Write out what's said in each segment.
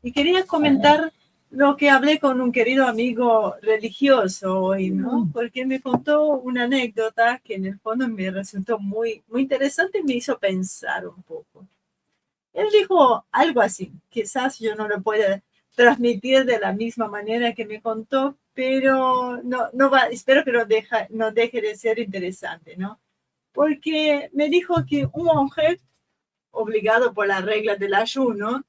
Y quería comentar lo que hablé con un querido amigo religioso hoy, ¿no? Porque me contó una anécdota que en el fondo me resultó muy, muy interesante y me hizo pensar un poco. Él dijo algo así, quizás yo no lo pueda transmitir de la misma manera que me contó, pero espero que no deje de ser interesante, ¿no? Porque me dijo que un monje, obligado por las reglas del ayuno,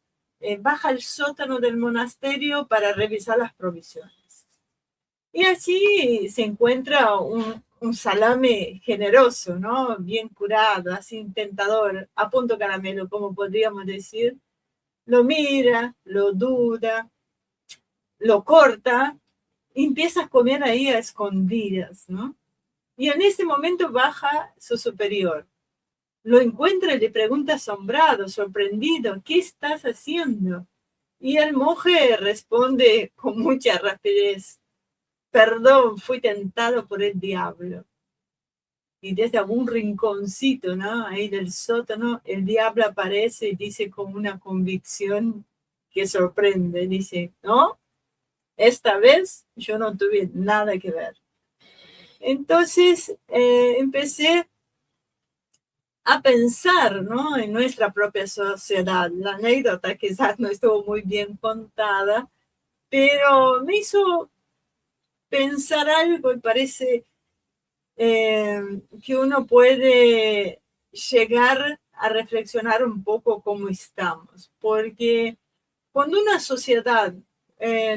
baja al sótano del monasterio para revisar las provisiones. Y así se encuentra un salame generoso, ¿no? Bien curado, así tentador, a punto caramelo, como podríamos decir. Lo mira, lo duda, lo corta y empieza a comer ahí a escondidas, ¿no? Y en ese momento baja su superior. Lo encuentra y le pregunta asombrado, sorprendido, ¿qué estás haciendo? Y el monje responde con mucha rapidez, perdón, fui tentado por el diablo. Y desde algún rinconcito, ¿no? Ahí del sótano, el diablo aparece y dice con una convicción que sorprende, dice, no, esta vez yo no tuve nada que ver. Entonces empecé a pensar, ¿no? En nuestra propia sociedad. La anécdota quizás no estuvo muy bien contada, pero me hizo pensar algo y parece que uno puede llegar a reflexionar un poco cómo estamos, porque cuando una sociedad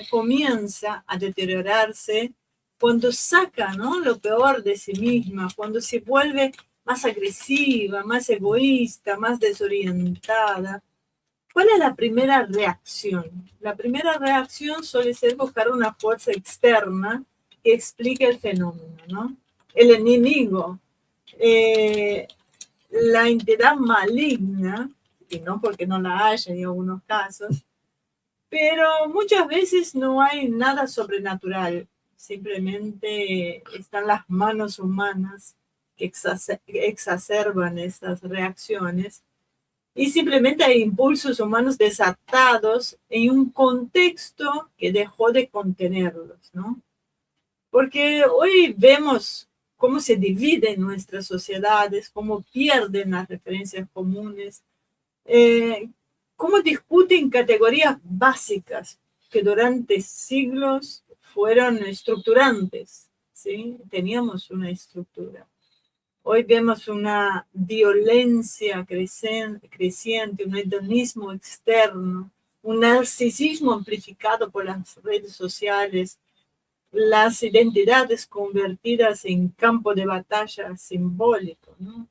comienza a deteriorarse, cuando saca, ¿no?, lo peor de sí misma, cuando se vuelve más agresiva, más egoísta, más desorientada, ¿cuál es la primera reacción? La primera reacción suele ser buscar una fuerza externa que explique el fenómeno, ¿no? El enemigo, la entidad maligna, y no porque no la haya en algunos casos, pero muchas veces no hay nada sobrenatural, simplemente están las manos humanas que exacerban estas reacciones y simplemente hay impulsos humanos desatados en un contexto que dejó de contenerlos, ¿no? Porque hoy vemos cómo se dividen nuestras sociedades, cómo pierden las referencias comunes, cómo discuten categorías básicas que durante siglos fueron estructurantes, ¿sí? Teníamos una estructura. Hoy vemos una violencia creciente, un hedonismo externo, un narcisismo amplificado por las redes sociales, las identidades convertidas en campo de batalla simbólico, ¿no?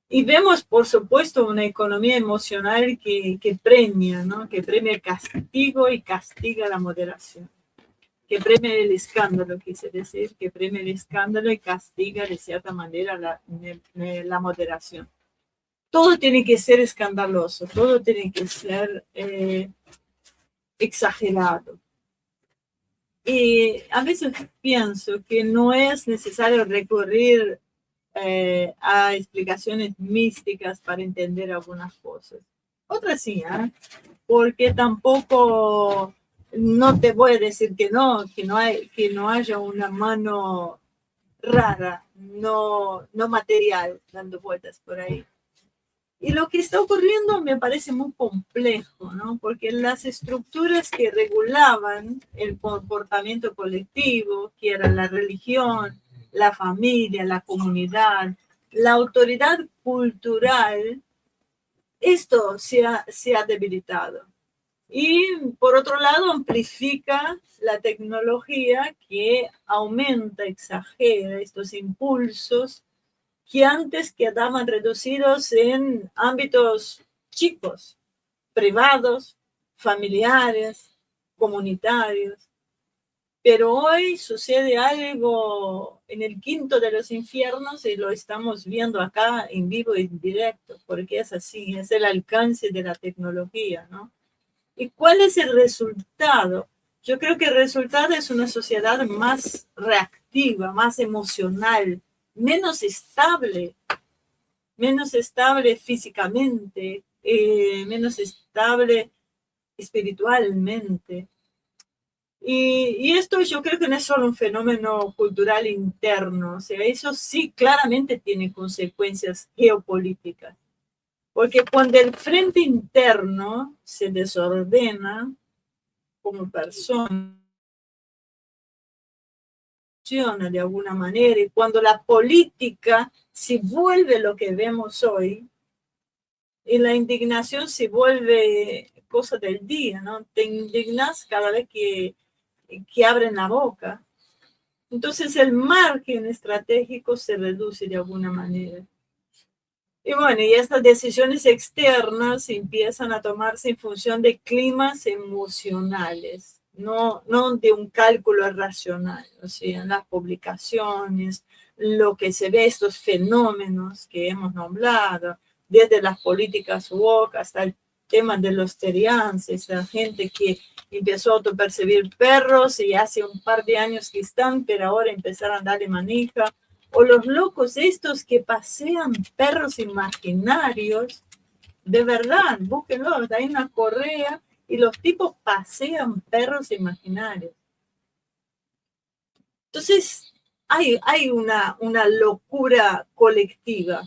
Y vemos, por supuesto, una economía emocional que premia, ¿no? Que premia el castigo y castiga la moderación. Que premia el escándalo, quise decir, que premia el escándalo y castiga de cierta manera la moderación. Todo tiene que ser escandaloso, todo tiene que ser exagerado. Y a veces pienso que no es necesario recurrir a explicaciones místicas para entender algunas cosas. Otras sí, ¿eh? Porque tampoco, no te voy a decir que no haya una mano rara, no material, dando vueltas por ahí. Y lo que está ocurriendo me parece muy complejo, ¿no? Porque las estructuras que regulaban el comportamiento colectivo, que era la religión, la familia, la comunidad, la autoridad cultural, esto se ha debilitado. Y por otro lado, amplifica la tecnología que aumenta, exagera estos impulsos que antes quedaban reducidos en ámbitos chicos, privados, familiares, comunitarios. Pero hoy sucede algo en el quinto de los infiernos y lo estamos viendo acá en vivo y en directo, porque es así, es el alcance de la tecnología, ¿no? ¿Y cuál es el resultado? Yo creo que el resultado es una sociedad más reactiva, más emocional, menos estable físicamente, menos estable espiritualmente. Y esto yo creo que no es solo un fenómeno cultural interno, o sea, eso sí claramente tiene consecuencias geopolíticas, porque cuando el frente interno se desordena como persona, de alguna manera, y cuando la política se vuelve lo que vemos hoy, y la indignación se vuelve cosa del día, ¿no? Te indignas cada vez que abren la boca. Entonces el margen estratégico se reduce de alguna manera. Y bueno, y estas decisiones externas empiezan a tomarse en función de climas emocionales, no de un cálculo racional, o sea, las publicaciones, lo que se ve, estos fenómenos que hemos nombrado, desde las políticas woke hasta el tema de los teriances, la gente que empezó a autopercibir perros y hace un par de años que están, pero ahora empezaron a darle manija, o los locos estos que pasean perros imaginarios, de verdad, búsquenlo, hay una correa y los tipos pasean perros imaginarios. Entonces, hay una locura colectiva.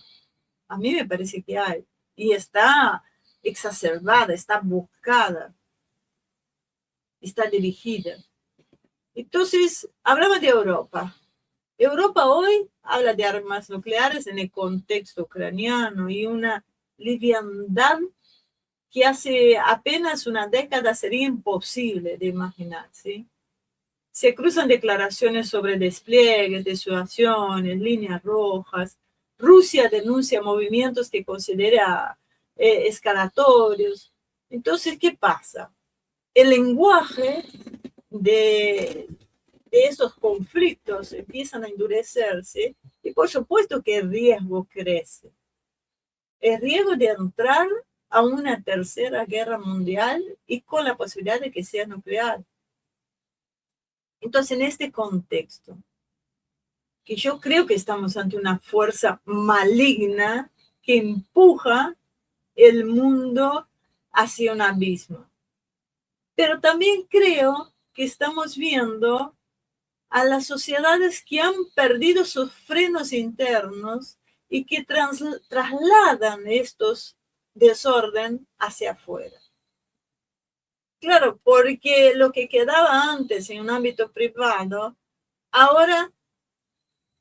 A mí me parece que hay. Y está exacerbada, está buscada, está dirigida. Entonces, hablaba de Europa. Europa hoy habla de armas nucleares en el contexto ucraniano y una liviandad que hace apenas una década sería imposible de imaginar, ¿sí? Se cruzan declaraciones sobre despliegues, disuasiones, líneas rojas. Rusia denuncia movimientos que considera escalatorios. Entonces, ¿qué pasa? El lenguaje de esos conflictos empiezan a endurecerse y por supuesto que el riesgo crece. El riesgo de entrar a una tercera guerra mundial y con la posibilidad de que sea nuclear. Entonces, en este contexto, que yo creo que estamos ante una fuerza maligna que empuja el mundo hacia un abismo. Pero también creo que estamos viendo a las sociedades que han perdido sus frenos internos y que trasladan estos desorden hacia afuera. Claro, porque lo que quedaba antes en un ámbito privado, ahora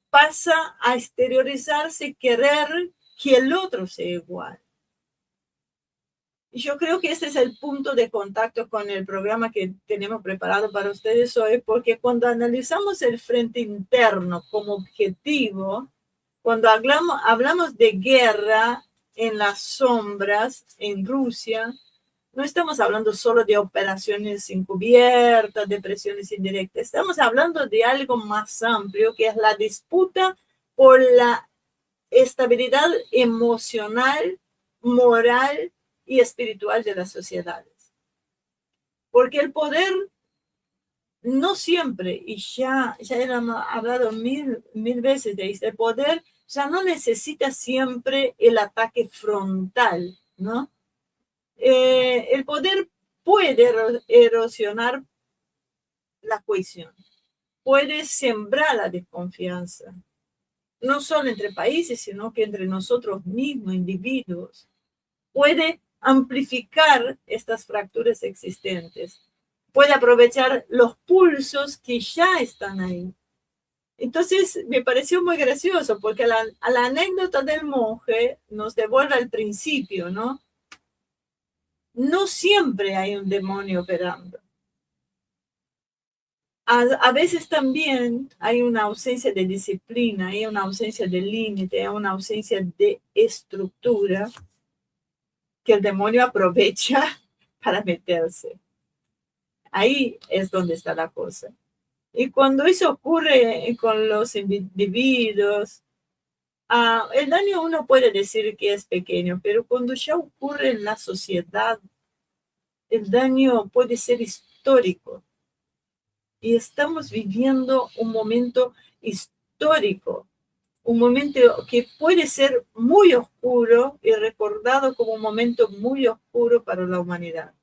pasa a exteriorizarse y querer que el otro sea igual. Y yo creo que ese es el punto de contacto con el programa que tenemos preparado para ustedes hoy, porque cuando analizamos el frente interno como objetivo, cuando hablamos de guerra en las sombras en Rusia, no estamos hablando solo de operaciones encubiertas, de presiones indirectas, estamos hablando de algo más amplio, que es la disputa por la estabilidad emocional, moral y espiritual de las sociedades. Porque el poder no siempre, y ya hemos hablado mil veces de esto, el poder ya no necesita siempre el ataque frontal, ¿no? El poder puede erosionar la cohesión, puede sembrar la desconfianza, no solo entre países, sino que entre nosotros mismos, individuos. Puede amplificar estas fracturas existentes, puede aprovechar los pulsos que ya están ahí. Entonces, me pareció muy gracioso porque la anécdota del monje nos devuelve al principio, ¿no? No siempre hay un demonio operando. A veces también hay una ausencia de disciplina, hay una ausencia de límite, hay una ausencia de estructura que el demonio aprovecha para meterse. Ahí es donde está la cosa. Y cuando eso ocurre con los individuos, el daño uno puede decir que es pequeño, pero cuando ya ocurre en la sociedad, el daño puede ser histórico. Y estamos viviendo un momento histórico, un momento que puede ser muy oscuro y recordado como un momento muy oscuro para la humanidad.